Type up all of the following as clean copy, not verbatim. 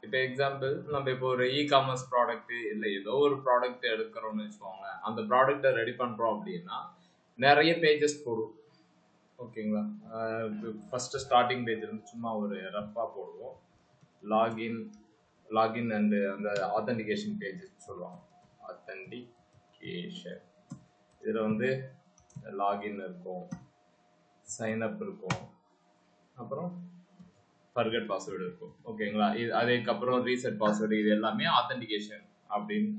இப்போ எக்ஸாம்பிள் நம்ம இப்போ ஒரு இ-காமர்ஸ் ப்ராடக்ட் இல்லை ஏதோ ஒரு ப்ராடக்ட் எடுக்கிறோம்னு வச்சுக்கோங்க. அந்த ப்ராடக்டை ரெடி பண்ணுறோம் அப்படின்னா நிறைய பேஜஸ் போடுவோம். ஓகேங்களா? ஃபர்ஸ்ட் ஸ்டார்டிங் பேஜ் வந்து சும்மா ஒரு ரஃபாக போடுவோம். லாகின் அண்டு அந்த ஆத்தென்டிகேஷன் பேஜ் சொல்லுவாங்க. ஆத்தென்டிகேஷன் இதில் வந்து லாகின் இருக்கும், சைன்அப் இருக்கும், அப்புறம் ஃபர்கெட் பாஸ்வேர்டு இருக்கும். ஓகேங்களா? இது அதுக்கப்புறம் ரீசெட் பாஸ்வேர்டு, இது எல்லாமே ஆத்தென்டிகேஷன் அப்படின்னு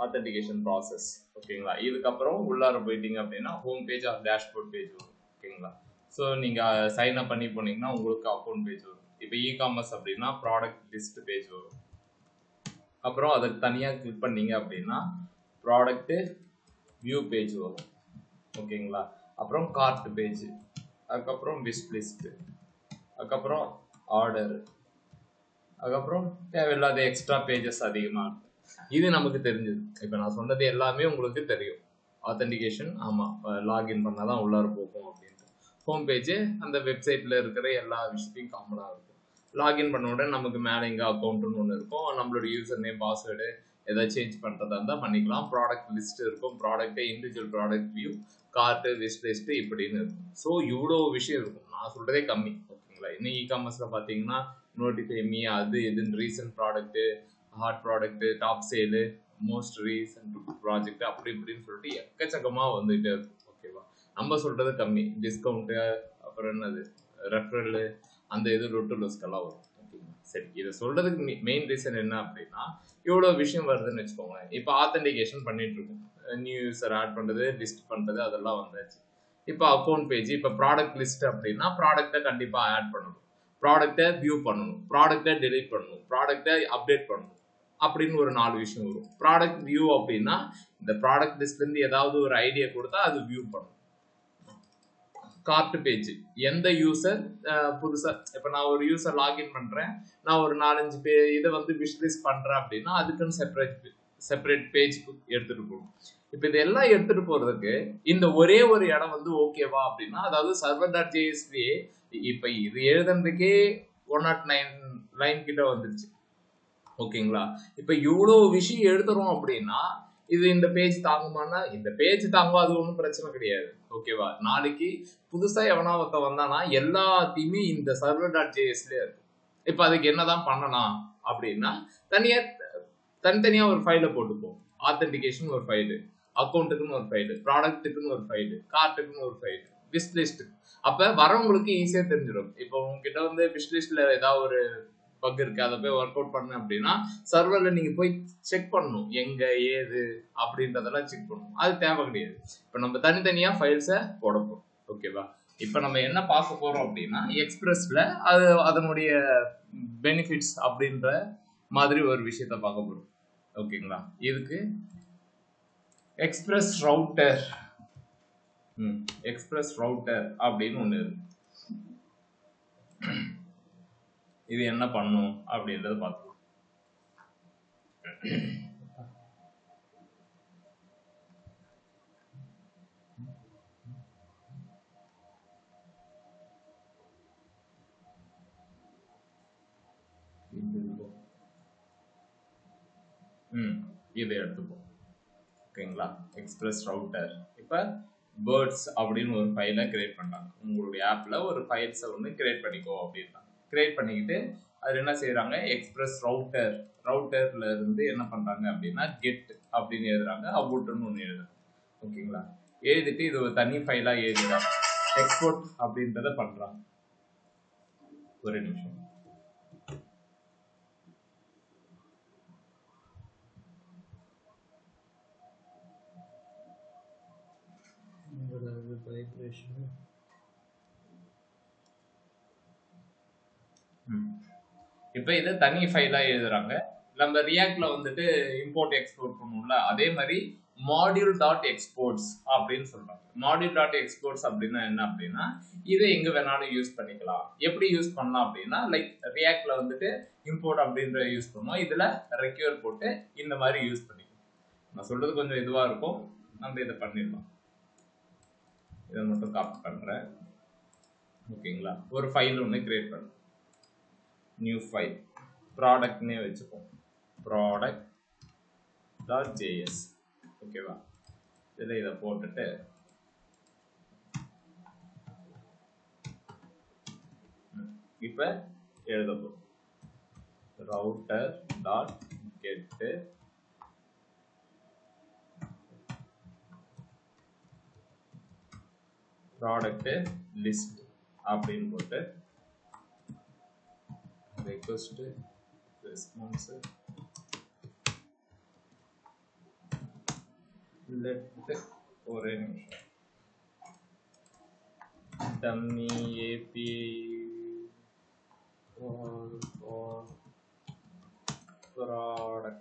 ஆத்தென்டிகேஷன் ப்ராசஸ். ஓகேங்களா? இதுக்கப்புறம் உள்ளார போயிட்டீங்க அப்படின்னா home page R dashboard page வரும். ஓகேங்களா? ஸோ நீங்கள் சைன் அப் பண்ணி போனீங்கன்னா உங்களுக்கு அக்கௌண்ட் பேஜ் வரும். இப்போ இ-காமர்ஸ் அப்படின்னா ப்ராடக்ட் லிஸ்ட் பேஜ் வரும். அப்புறம் அதுக்கு தனியாக கிளிக் பண்ணீங்க அப்படின்னா ப்ராடக்ட்டு வியூ பேஜ் வரும். ஓகேங்களா? அப்புறம் கார்ட் பேஜ், அதுக்கப்புறம் விஷ் லிஸ்ட், அதுக்கப்புறம் ஆர்டர், அதுக்கப்புறம் தேவையில்லாத எக்ஸ்ட்ரா பேஜஸ் அதிகமாக இருக்கும். இது நமக்கு தெரிஞ்சது. இப்போ நான் சொன்னது எல்லாமே உங்களுக்கு தெரியும். ஆத்தென்டிகேஷன் ஆமாம் லாகின் பண்ணால் தான் உள்ளார போகும் அப்படின்ட்டு. ஹோம் பேஜ் அந்த வெப்சைட்டில் இருக்கிற எல்லா விஷயத்தையும் காமனாக இருக்கும். லாகின் பண்ண உடனே நமக்கு மேலே இங்கே அக்கௌண்ட்டுன்னு ஒன்று இருக்கும். நம்மளோட யூசர் நேம் பாஸ்வேர்டு எதாவது சேஞ்ச் பண்ணுறதா இருந்தால் பண்ணிக்கலாம். ப்ராடக்ட் லிஸ்ட் இருக்கும், product individual product view, card, wish list இப்படின்னு இருக்கும். ஸோ இவ்வளோ விஷயம் இருக்கும். நான் சொல்கிறதே கம்மி. ஓகேங்களா? இன்னும் இ-காமர்ஸில் பார்த்தீங்கன்னா நோட்டிஃபை மீ, அது இதுன்னு recent product, hot product, top sale, most recent project அப்படி இப்படின்னு சொல்லிட்டு எக்கச்சக்கமாக வந்துகிட்டே இருக்கும். ஓகேவா? நம்ம சொல்கிறது கம்மி. டிஸ்கவுண்ட்டு, அப்புறம் என்னது ரெஃபரலு, அந்த இது லொட்டு லொஸ்கெல்லாம் வரும். ஓகேங்களா? சரி, இதை சொல்கிறதுக்கு மெயின் ரீசன் என்ன அப்படின்னா இவ்வளோ விஷயம் வருதுன்னு வச்சுக்கோங்களேன். இப்போ ஆத்தென்டிகேஷன் பண்ணிட்டு இருக்கோம், நியூ யூசர் ஆட் பண்ணுறது, லிஸ்ட் பண்ணுறது, அதெல்லாம் வந்தாச்சு. இப்போ அக்கௌண்ட் பேஜ், இப்போ ப்ராடக்ட் லிஸ்ட் அப்படின்னா ப்ராடக்ட்டை கண்டிப்பாக ஆட் பண்ணணும், ப்ராடக்ட்டை வியூ பண்ணணும், ப்ராடக்ட்டை டெலீட் பண்ணணும், ப்ராடக்ட்டை அப்டேட் பண்ணணும் அப்படின்னு ஒரு 4 விஷயம் வரும். ப்ராடக்ட் வியூ அப்படின்னா இந்த ப்ராடக்ட் லிஸ்ட்லேருந்து ஏதாவது ஒரு ஐடியா கொடுத்தா அது வியூ பண்ணணும். கார்ட் பேஜ், எந்த யூசர் புதுசாக இப்போ நான் ஒரு யூசர் லாகின் பண்ணுறேன், நான் ஒரு 4-5 இதை வந்து விஷ்லிஸ்ட் பண்ணுறேன் அப்படின்னா அதுக்குன்னு செப்பரேட் பேஜ் எடுத்துகிட்டு போகணும். இப்போ இதெல்லாம் எடுத்துகிட்டு போகிறதுக்கு இந்த ஒரே ஒரு இடம் வந்து ஓகேவா அப்படின்னா, அதாவது server.jsலேயே இப்போ இது எழுதுறதுக்கே 109 லைன் கிட்ட வந்துருச்சு. ஓகேங்களா? இப்போ இவ்வளோ விஷயம் எழுதுறோம் அப்படின்னா இது இந்த பேஜ் தாங்குமானா இந்த பேஜ் தாங்கும், அது ஒன்றும் பிரச்சனை கிடையாது. ஓகேவா? நாளைக்கு புதுசாக எவனா ஒருத்த வந்தானா எல்லாத்தையுமே இந்த server.jsலேயே இருக்கும். இப்போ அதுக்கு என்னதான் பண்ணலாம் அப்படின்னா தனித்தனியாக ஒரு ஃபைலை போட்டுப்போம். ஆத்தென்டிகேஷன் ஒரு ஃபைலு, அக்கௌண்ட்டுக்குன்னு ஒரு ஃபைலு, ப்ராடக்ட்டுக்குன்னு ஒரு ஃபைலு, கார்ட்டுக்குன்னு ஒரு ஃபைலு, விஷ் லிஸ்ட்டு. அப்போ வரவங்களுக்கு ஈஸியாக தெரிஞ்சிடும். இப்போ உங்ககிட்ட வந்து விஷ் லிஸ்ட்டில் ஏதாவது ஒரு பக் இருக்கு, அதை போய் ஒர்க் அவுட் பண்ண அப்படின்னா சர்வரில் நீங்கள் போய் செக் பண்ணணும் எங்கே ஏது அப்படின்றதெல்லாம் செக் பண்ணணும். அது தேவை கிடையாது. இப்போ நம்ம தனித்தனியாக ஃபைல்ஸை போடப்போம். ஓகேவா? இப்போ நம்ம என்ன பார்க்க போகிறோம் அப்படின்னா எக்ஸ்பிரஸில் அதனுடைய பெனிஃபிட்ஸ் அப்படின்ற மாதிரி ஒரு விஷயத்த பார்க்க போகிறோம். ஓகேங்களா? இதுக்கு எக்ஸ்பிரஸ் ரவுட்டர் அப்படின்னு ஒன்று இருக்கு. இது என்ன பண்ணும் அப்படின்றத பார்த்துக்கலாம். இதை எடுத்துப்போம். ஓகேங்களா? எக்ஸ்பிரஸ் ரவுட்டர் இப்போ பேர்ட்ஸ் அப்படின்னு ஒரு ஃபைலை கிரியேட் பண்ணாங்க. உங்களுடைய ஆப்பில் ஒரு ஃபைல்ஸை ஒன்று கிரியேட் பண்ணிக்கோ அப்படின்றாங்க. கிரியேட் பண்ணிக்கிட்டு அது என்ன செய்கிறாங்க, எக்ஸ்பிரஸ் ரவுட்டர்ல இருந்து என்ன பண்ணுறாங்க அப்படின்னா கெட் அப்படின்னு எழுதுறாங்க, அபவுட்னு ஒன்று எழுதுறாங்க. ஓகேங்களா? எழுதிட்டு இது ஒரு தனி ஃபைலாக எழுதுறாங்க, எக்ஸ்போர்ட் அப்படின்றத பண்ணுறாங்க. ஒரு நிமிஷம். இப்போ இதை தனி ஃபைலாக எழுதுறாங்க. நம்ம ரியாக்ட்ல வந்துட்டு இம்போர்ட் எக்ஸ்போர்ட் பண்ணுவோம்ல, அதே மாதிரி module.exports அப்படின்னு சொல்றாங்க. module.exports அப்படின்னா என்ன அப்படின்னா இதை எங்க வேணாலும் யூஸ் பண்ணிக்கலாம். எப்படி யூஸ் பண்ணலாம் அப்படின்னா லைக் ரியாக்ட்ல வந்துட்டு இம்போர்ட் அப்படின்ற யூஸ் பண்ணுவோம், இதுல ரெக்யூர் போட்டு இந்த மாதிரி யூஸ் பண்ணிக்கலாம். நான் சொல்றது கொஞ்சம் இதுவா இருக்கும், நம்ம இதை பண்ணிடலாம். இதை மட்டும் காப்பி பண்றேன். ஓகேங்களா? ஒரு ஃபைல் ஒன்று கிரியேட் பண்ணுறேன். நியூ ஃபைல் ப்ராடக்ட்னே வச்சுப்போம் product.js ஓகேவா இதை போட்டுட்டு இப்போ எழுத போறோம் router.get product list அப்படின்னு போட்டு request response let ஒரே நிமிஷம் dummy API for product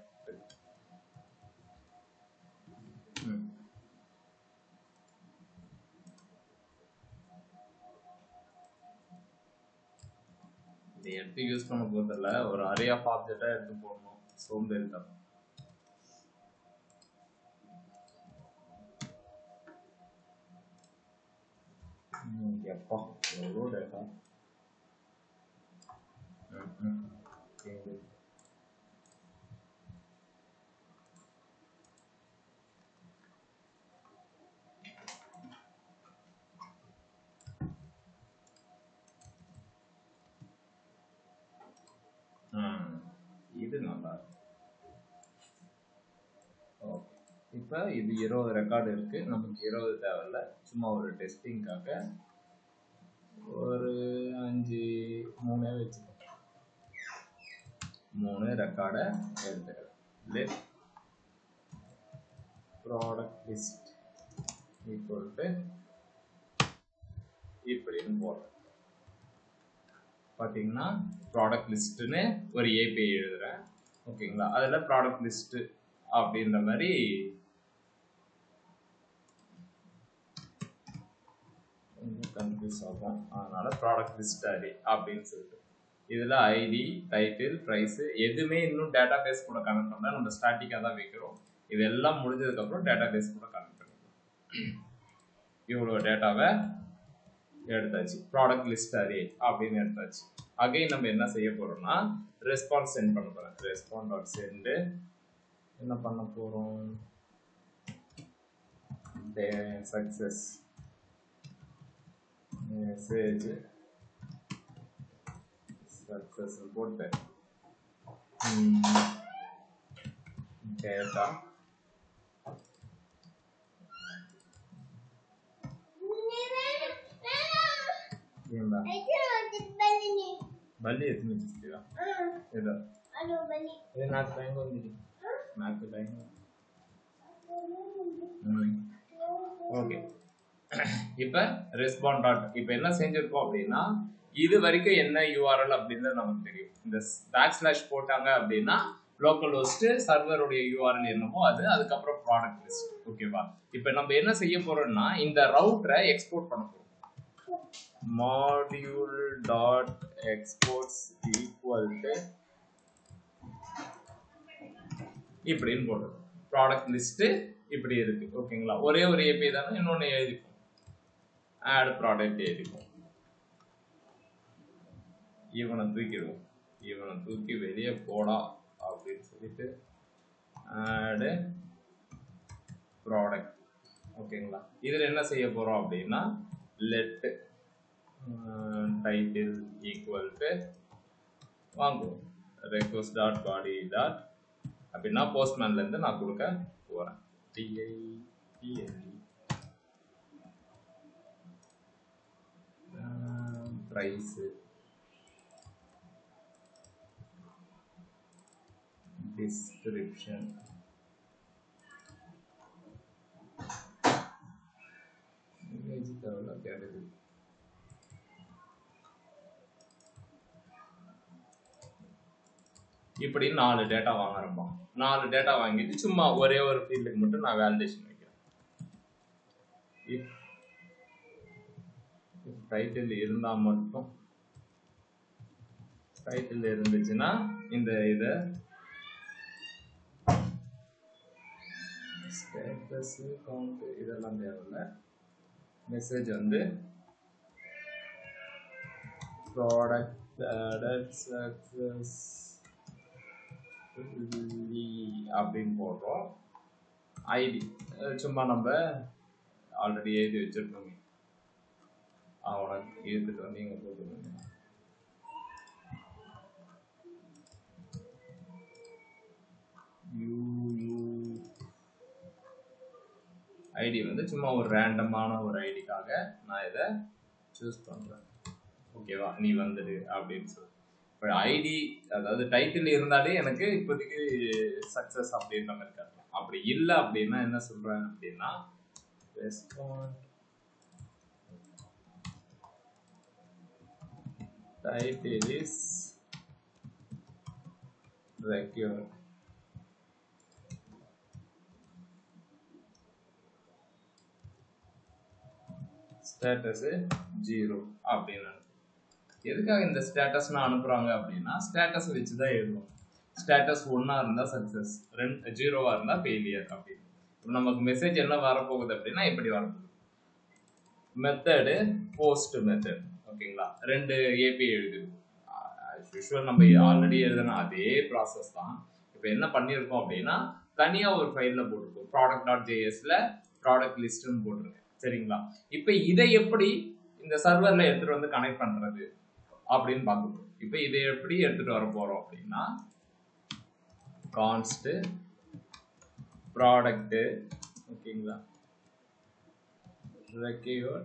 இதை எடுத்து யூஸ் பண்ண போதில்ல ஒரு அரே ஆஃப் ஆப்ஜெக்டா எடுத்து போடணும் சோம்பேறி தான் எப்பா எவ்வளோ டேட்டா இது நல்லா ஓகே இப்போ இது 20 ரெக்கார்டு இருக்கு நமக்கு 20 தேவையில்ல சும்மா ஒரு டெஸ்டிங்காக ஒரு 3 வச்சுக்கோம் 3 ரெக்கார்டை எடுத்துக்கிறேன் let product list equal to இப்படின்னு போடுறேன் பார்த்தீங்கன்னா ப்ராடக்ட் லிஸ்ட்டுன்னு ஒரு ஏபிஐ எழுதுறேன் ஓகேங்களா அதில் ப்ராடக்ட் லிஸ்ட்டு அப்படின்ற மாதிரி கொஞ்சம் கன்ஃபியூஸ் ஆகும் அதனால ப்ராடக்ட் லிஸ்ட் அரே அப்படின்னு சொல்லிட்டு இதில் ஐடி டைட்டில் ப்ரைஸு எதுவுமே இன்னும் டேட்டா பேஸ் கூட கனெக்ட் பண்ணால் நம்ம ஸ்டாட்டிக்காக தான் வைக்கிறோம் இதெல்லாம் முடிஞ்சதுக்கப்புறம் டேட்டா பேஸ் கூட கனெக்ட் பண்ணிக்கலாம் இவ்வளோ டேட்டாவை எடுத்தாச்சு ப்ராடக்ட் லிஸ்ட் அரே அப்படின்னு எடுத்தாச்சு அகைன் நம்ம என்ன செய்ய போறோம்னா ரெஸ்பான்ஸ் சென்ட் பண்ண போறோம் ரெஸ்பாண்ட்.send என்ன பண்ண போறோம் சக்சஸ் மெசேஜ் சக்சஸ் போட்டு டேட்டா బల్లి ఎత్తుని చూస్తా ఏదో ఏ నాకు టైం ఉంది నాకు టైం ஓகே இப்போ ரெஸ்பாண்ட் டாட் இப்போ என்ன செஞ்சிருக்கோம் அப்படின்னா இது வரைக்கும் என்ன யூஆர்எல் அப்படின்றது நமக்கு தெரியும் இந்த பேக்ஸ்லாஷ் போட்டாங்க அப்படின்னா லோக்கல் ஹோஸ்ட் சர்வருடைய யூஆர்எல் என்னமோ அது அதுக்கப்புறம் ப்ராடக்ட் லிஸ்ட் ஓகேவா இப்போ நம்ம என்ன செய்ய போறோம்னா இந்த ரவுட்டரை எக்ஸ்போர்ட் பண்ண போறோம் module.exports equal to இப்படின்னு போடுறோம் ப்ராடக்ட் லிஸ்ட் இப்படி இருக்கு ஓகேங்களா ஒரே ஒரு ஏபிஐ தானே இன்னொன்று எழுதிப்போம் ஆட் ப்ராடக்ட் எழுதிப்போம் இவனை தூக்கிடுவோம் இவனை தூக்கி வெளியே போடா அப்படின்னு சொல்லிட்டு ஆட் ப்ராடக்ட் ஓகேங்களா இதில் என்ன செய்ய போறோம் அப்படின்னா லெட் டைட்டில் ஈக்குவல் டு வாங்குவோம் request டாட் பாடி டாட் அப்படின்னா போஸ்ட்மேன்ல இருந்து நான் கொடுக்க போறேன் பிரைஸ் டிஸ்கிரிப்ஷன் இமேஜ் தேவையில்ல கேட்டகரி இப்படி 4 டேட்டா வாங்குறோம் 4 டேட்டா வாங்கிட்டு சும்மா ஒரே ஒரு ஃபீல்டுக்கு மட்டும் நான் வேலிடேஷன் வைக்கிறேன் டைட்டில் இருந்தா மட்டும் டைட்டில் இருந்துச்சுன்னா இந்த இதை ஸ்டேட்டஸ் கவுண்ட் இதெல்லாம் தேவையில்லை மெசேஜ் வந்து ப்ராடக்ட் product success அப்படின்னு போடுறோம். ஐடி சும்மா நம்ம ஆல்ரெடி எழுதி வச்சிருக்கோம். உனக்கு எழுதிட்டு வந்து இங்கே போட்டுருங்க. ஐடி வந்து சும்மா ஒரு ரேண்டமான ஒரு ஐடிக்காக நான் இதை சூஸ் பண்ணுறேன். ஓகேவா, நீ வந்துடு அப்படின்னு சொல்லி. இப்போ ஐடி அதாவது டைட்டில் இருந்தாலே எனக்கு இப்போதைக்கு சக்ஸஸ் அப்படின்ற மாதிரி காட்டலாம். அப்படி இல்லை அப்படின்னா என்ன சொல்கிறேன் அப்படின்னா respond title is require status 0 அப்படின்னு. எதுக்காக இந்த ஸ்டேட்டஸ் அனுப்புறாங்க அப்படின்னா ஸ்டேட்டஸ் வச்சு தான் எழுதுவோம். ஸ்டேட்டஸ் 1 இருந்தா சக்சஸ், 0 இருந்தா ஃபெயிலியர் அப்படின்னு. இப்போ நமக்கு மெசேஜ் என்ன வரப்போகுது அப்படின்னா இப்படி வரப்போகுது. Method post method. ஓகேங்களா, 2 ஏபிஐ எழுதுது. யூஸ்வல் நம்ம ஆல்ரெடி எழுதுன அதே ப்ராசஸ் தான். இப்போ என்ன பண்ணியிருக்கோம் அப்படின்னா தனியாக ஒரு ஃபைலில் போட்டிருக்கோம். product.jsல ப்ராடக்ட் லிஸ்ட்னு போட்டிருக்கேன். சரிங்களா, இப்போ இதை எப்படி இந்த சர்வரில் எடுத்துகிட்டு வந்து கனெக்ட் பண்ணுறது அப்படின்னு பார்க்கணும். இப்போ இதை எப்படி எடுத்துகிட்டு வர போகிறோம் அப்படின்னா கான்ஸ்ட் ப்ராடக்ட்டு, ஓகேங்களா, ரெக்யூர்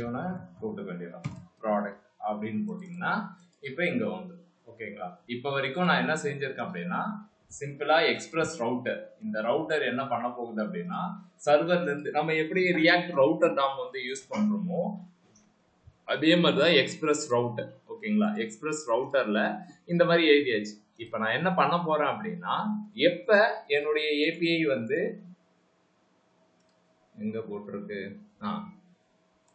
இவனை கூப்பிட்டு வேண்டியதான் ப்ராடக்ட் அப்படின்னு போட்டிங்கன்னா இப்போ இங்கே வந்து ஓகேங்களா. இப்போ வரைக்கும் நான் என்ன செஞ்சுருக்கேன் அப்படின்னா சிம்பிளா எக்ஸ்பிரஸ் ரவுட்டர். இந்த ரவுட்டர் என்ன பண்ண போகுது அப்படின்னா சர்வர்ல இருந்து நம்ம எப்படி ரியாக்ட் ரவுட்டர் நாம் வந்து யூஸ் பண்றோமோ அதே மாதிரி தான் எக்ஸ்பிரஸ் ரவுட்டர். ஓகேங்களா, எக்ஸ்பிரஸ் ரவுட்டர்ல இந்த மாதிரி எழுதியாச்சு. இப்போ நான் என்ன பண்ண போறேன் அப்படின்னா எப்ப என்னுடைய ஏபிஐ வந்து எங்க போட்டிருக்கு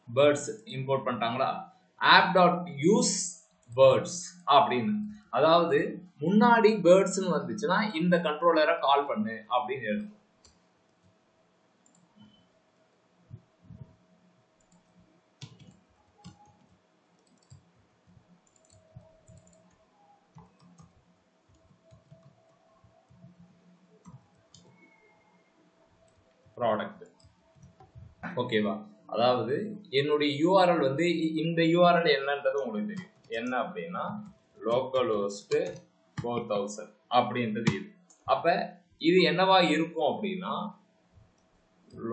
பேர்ட்ஸ் இம்போர்ட் பண்ணிட்டாங்களா, app.use birds அப்படின்னு, அதாவது முன்னாடி பேர்ட்ஸ்னு வந்துச்சுன்னா இந்த கண்ட்ரோலரை கால் பண்ணு அப்படின்னு எழுதும். ப்ராடக்ட் ஓகேவா, அதாவது என்னுடைய யூஆர்எல் வந்து இந்த யூஆர்எல் என்னன்றது உங்களுக்கு தெரியும். என்ன அப்படின்னா localhost 4000 அப்படின்றது இது. அப்ப இது என்னவா இருக்கும் அப்படின்னா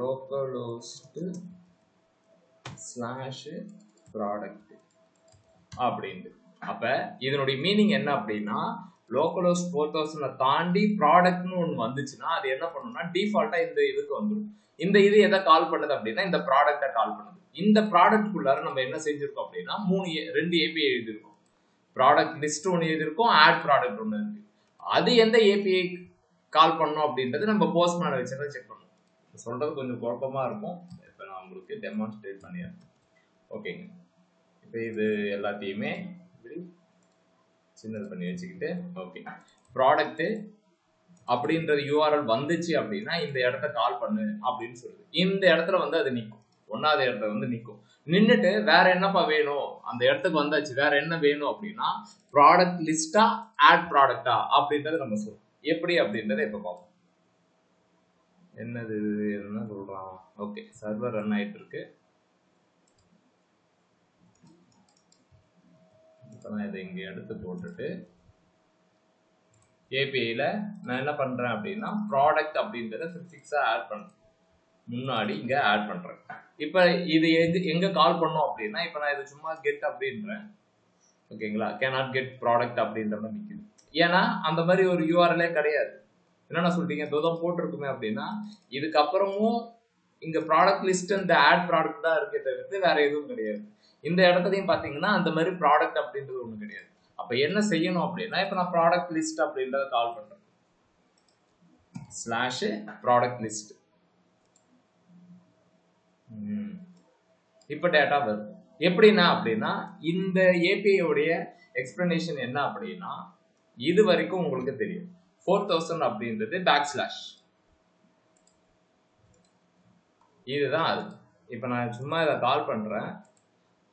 localhost/product அப்படின்ட்டு. அப்ப இதனுடைய மீனிங் என்ன அப்படின்னா localhost 4000 தாண்டி ப்ராடக்ட்னு ஒன்று வந்துச்சுன்னா அது என்ன பண்ணும்னா டிஃபால்ட்டா இந்த இதுக்கு வந்துடும். இந்த இது எதை கால் பண்ணுது அப்படின்னா இந்த ப்ராடக்டை கால் பண்ணுது. இந்த ப்ராடக்ட்குள்ளார நம்ம என்ன செஞ்சிருக்கோம் அப்படின்னா 2 ஏபிஐ எழுதிருக்கோம். ப்ராடக்ட் லிஸ்ட் ஒன்று எழுதிருக்கோம், ஆட் ப்ராடக்ட் ஒன்று இருக்கு. அது எந்த ஏபிஐ கால் பண்ணோம் அப்படின்றது நம்ம போஸ்ட்மேனை வச்சு தான் செக் பண்ணணும். சொல்றது கொஞ்சம் குழப்பமா இருக்கும். இப்போ நான் உங்களுக்கு டெமான்ஸ்ட்ரேட் பண்ணிடுறேன். ஓகேங்க, இப்போ இது எல்லாத்தையுமே இப்படி சின்னது பண்ணி வச்சுக்கிட்டு ஓகே ப்ராடக்ட் அப்படின்றது யூஆர்எல் வந்துச்சு அப்படின்னா இந்த இடத்த கால் பண்ணு அப்படின்னு சொல்லுது. இந்த இடத்துல வந்து அது நிற்கும், 1வது இடத்துல வந்து நிற்கும். நின்றுட்டு வேற என்னப்பா வேணும், அந்த இடத்துக்கு வந்தாச்சு, வேற என்ன வேணும் அப்படின்னா ப்ராடக்ட் லிஸ்டா ஆட் ப்ராடக்டா அப்படின்றத நம்ம சொல்லுவோம். எப்படி அப்படின்றத இப்ப பார்ப்போம். என்னது என்ன சொல்றான். ஓகே, சர்வர் ரன் ஆயிட்டு இருக்கு. இப்போ நான் இதை இங்கே எடுத்து போட்டுட்டு ஏபிஐல நான் என்ன பண்றேன் அப்படின்னா ப்ராடக்ட் அப்படின்றத ஃபிக்ஸா ஆட் பண்றேன், முன்னாடி இங்க ஆட் பண்றேன். இப்போ இது எங்க கால் பண்ணோம் அப்படின்னா இப்போ நான் இது சும்மா கெட் அப்படின்றேன். ஓகேங்களா, கேனாட் கெட் ப்ராடக்ட் அப்படின்ற மாதிரி நிற்குது. ஏன்னா அந்த மாதிரி ஒரு யூஆர்எல்லே கிடையாது. என்னென்ன சொல்றீங்க தோதான் போட்டிருக்குமே அப்படின்னா இதுக்கப்புறமும் இங்க ப்ராடக்ட் லிஸ்ட் இந்த ஆட் ப்ராடக்ட் தான் இருக்கே தவிர்த்து வேற எதுவும் கிடையாது. இந்த இடத்துலையும் பாத்தீங்கன்னா அந்த மாதிரி ப்ராடக்ட் அப்படின்றது ஒண்ணு கிடையாது. அப்ப என்ன செய்யணும் அப்படின்னா இப்ப நான் ப்ராடக்ட் லிஸ்ட் அப்படின்றத கால் பண்றேன், /ப்ராடக்ட் லிஸ்ட். இப்ப டேட்டா வருது. எப்படின்னா அப்படின்னா இந்த ஏபிஐ உடைய எக்ஸ்பிளனேஷன் என்ன அப்படின்னா இது வரைக்கும் உங்களுக்கு தெரியும் 4000 அப்படின்றது /. இதுதான் அது. இப்போ நான் சும்மா இதை கால் பண்றேன்,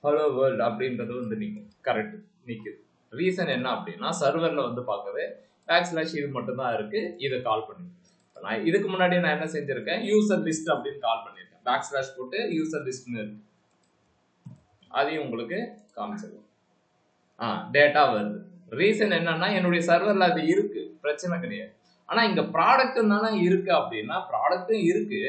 ஹலோ வேர்ல்ட் அப்படின்றது வந்து நிற்கும், கரெக்ட் நிற்குது. ரீசன் என்ன அப்படின்னா சர்வர்ல வந்து பார்க்கவே பேக்ஸ்லாஷ் இது மட்டும் தான் இருக்கு, இதை கால் பண்ணி. நான் இதுக்கு முன்னாடி நான் என்ன செஞ்சிருக்கேன், யூசர் லிஸ்ட் அப்படின்னு கால் பண்ணியிருக்கேன், பேக்ஸ்லாஷ் போட்டு யூசர் லிஸ்ட்னு இருக்கு, அதையும் உங்களுக்கு காமிச்சிருக்கேன். டேட்டா வருது. ரீசன் என்னன்னா என்னுடைய சர்வர்ல அது இருக்கு, பிரச்சனை கிடையாது. ஆனா இங்க ப்ராடக்ட் தானே இருக்கு அப்படின்னா ப்ராடக்ட்டும் இருக்கு,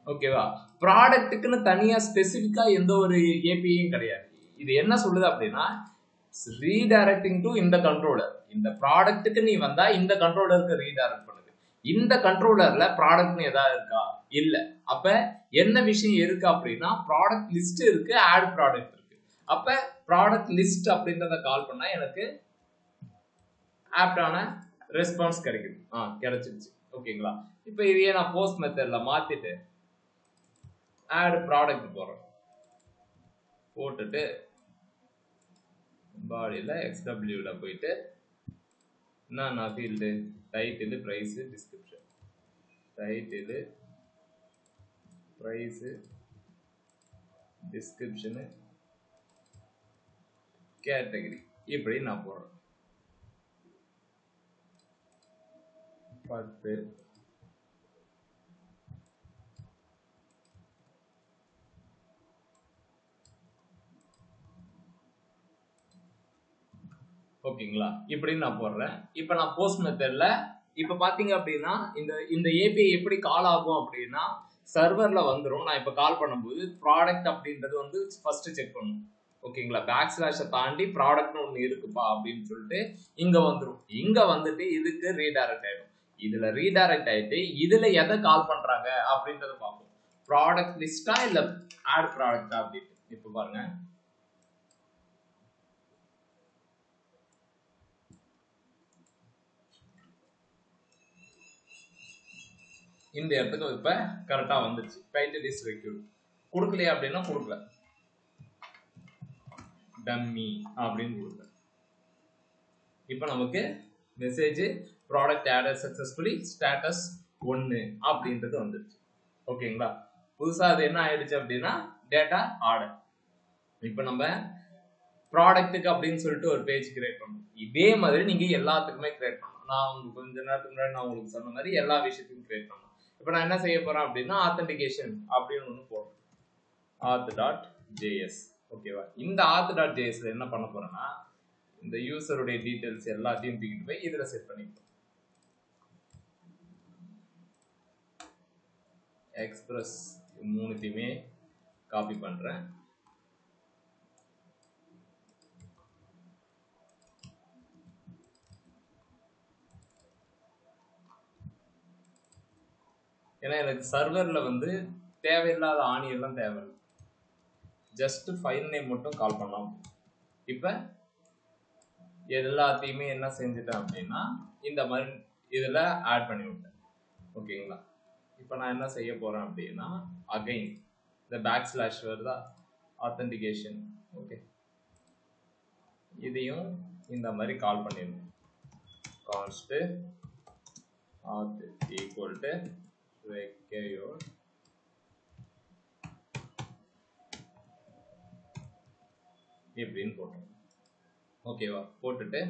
ஓகேவா. ப்ராடக்ட்டுக்குன்னு தனியா ஸ்பெசிபிக்கா எந்த ஒரு ஏபிஐயும் கிடையாது. இது என்ன சொல்லுது அப்படின்னா ரீடைரக்டிங் டு இந்த கண்ட்ரோலர். இந்த ப்ராடக்ட்டுக்கு நீ வந்தா இந்த கண்ட்ரோலருக்கு ரீடைரக்ட் பண்ணுது. இந்த கண்ட்ரோலர்ல ப்ராடக்ட்னு ஏதாவது இருக்கா, இல்ல. அப்ப என்ன விஷயம் இருக்கு அப்படின்னா ப்ராடக்ட் லிஸ்ட் இருக்கு, ஆட் ப்ராடக்ட் இருக்கு. அப்ப ப்ராடக்ட் லிஸ்ட் அப்படின்றத கால் பண்ணா எனக்கு ஆப்டான ரெஸ்பான்ஸ் கிடைக்குது. கிடைச்சிருச்சு, ஓகேங்களா. இப்ப இதையே நான் போஸ்ட் மெத்தட்ல மாத்திட்டு ஆட் ப்ராடக்ட் போறேன், போட்டுட்டு பாடியில் XWல போயிட்டு என்ன field, title, price, description, title, price, description, category, இப்படி நான் போடுறேன். 10 ஓகேங்களா, இப்படின்னு நான் போடுறேன். இப்போ நான் போஸ்ட் மெத்தட்ல இப்போ பாத்தீங்க அப்படின்னா இந்த ஏபிஐ எப்படி கால் ஆகும் அப்படின்னா சர்வர்ல வந்துடும். நான் இப்போ கால் பண்ணும்போது ப்ராடக்ட் அப்படின்றது வந்து ஃபர்ஸ்ட் செக் பண்ணும், ஓகேங்களா. பேக்ஸ்லாஷை தாண்டி ப்ராடக்ட்னு ஒன்று இருக்குப்பா அப்படின்னு சொல்லிட்டு இங்க வந்துடும். இங்க வந்துட்டு இதுக்கு ரீடைரக்ட் ஆயிடும். இதுல ரீடைரக்ட் ஆயிட்டு இதுல எதை கால் பண்றாங்க அப்படின்றத பார்ப்போம். ப்ராடக்ட் லிஸ்டா இல்ல ஆட் ப்ராடக்டா அப்படின்னு. இப்போ பாருங்க, இந்த இடத்துக்கு இப்ப கரெக்டா வந்துச்சு. டைட்டில் இஸ் ரெக்யூட் கொடுக்கலையா அப்படின்னா கொடுக்கல, டம்மி அப்படின்னு கொடுக்கல. இப்ப நமக்கு message product added successfully status 1 அப்படின்றது வந்துருச்சு, ஓகேங்களா. புதுசா அது என்ன ஆயிடுச்சு அப்படின்னா டேட்டா ஆர்டர். இப்ப நம்ம ப்ராடக்ட்டுக்கு அப்படின்னு சொல்லிட்டு ஒரு பேஜ் கிரியேட் பண்ணணும். இதே மாதிரி நீங்க எல்லாத்துக்குமே கிரியேட் பண்ணணும். நான் உங்களுக்கு கொஞ்ச நேரத்துக்கு முன்னாடி நான் உங்களுக்கு சொன்ன மாதிரி எல்லா விஷயத்துக்கும் கிரியேட் பண்ணணும். இப்போ நான் என்ன செய்ய போறேன் அப்படின்னா ஆத்தென்டிகேஷன் அப்படின்னு ஒன்று போடுறேன், auth.js, ஓகேவா. இந்த auth.jsல என்ன பண்ண போறேன்னா இந்த யூசருடைய டீடைல்ஸ் எல்லாத்தையும் தூக்கிட்டு போய் இதுல செட் பண்ணிப்போம். எக்ஸ்பிரஸ் மூணுத்தையுமே காப்பி பண்றேன். ஏன்னா எனக்கு சர்வர்ல வந்து தேவையில்லாத ஆணியெல்லாம் தேவையில்லை, ஜஸ்ட் ஃபைல் நேம் மட்டும் கால் பண்ணலாம். இப்ப எல்லாத்தையுமே என்ன செஞ்சுட்டேன் அப்படின்னா இந்த மாதிரி இதுல ஆட் பண்ணி விட்டேன், ஓகேங்களா. இப்போ நான் என்ன செய்ய போறேன் அப்படின்னா அகைன் இந்த பேக்ஸ்லாஷ் வருதா, ஆத்தென்டிகேஷன், ஓகே, இதையும் இந்த மாதிரி கால் பண்ணிடணும். கான்ஸ்ட் auth equal to require இப்படின்னு போட்டோம், ஓகேவா. போட்டுட்டு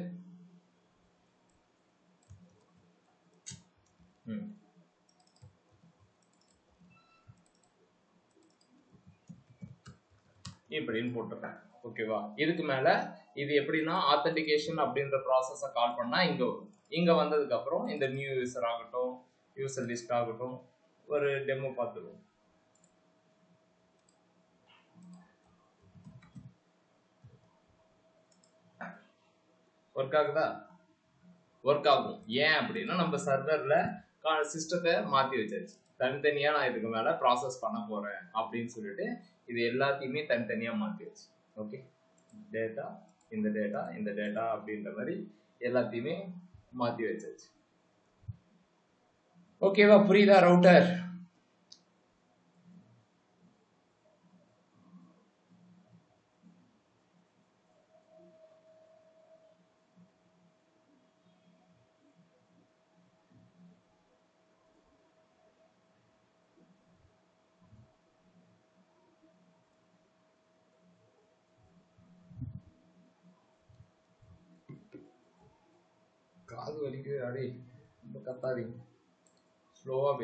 இப்படின்னு போட்டுறேன், ஓகேவா. இதுக்கு மேல இது எப்படின்னா ஆத்தென்டிகேஷன் அப்படின்ற ப்ராசஸை கால் பண்ணா இங்க வரும். இங்க வந்ததுக்கு அப்புறம் இந்த நியூ யூசர் ஆகட்டும், யூசர் லிஸ்ட் ஆகட்டும், ஒரு டெமோ பார்த்துருவோம். ஒர்க் ஆகுதா? ஒர்க் ஆகும். ஏன் அப்படின்னா நம்ம சர்வர்ல சிஸ்டத்தை மாத்தி வச்சாச்சு. தனித்தனியா நான் இதுக்கு மேல ப்ராசஸ் பண்ண போறேன் அப்படின்னு சொல்லிட்டு இது எல்லாத்தையுமே தனித்தனியா மாத்தி வச்சு, ஓகே. டேட்டா, இந்த டேட்டா, இந்த டேட்டா அப்படின்ற மாதிரி எல்லாத்தையுமே மாத்தி வச்சாச்சு, ஓகேவா. புரியுதா ரவுட்டர்? காது வலிக்குது. அடே ரொம்ப கத்தாதீங்க. ஸ்லோவாக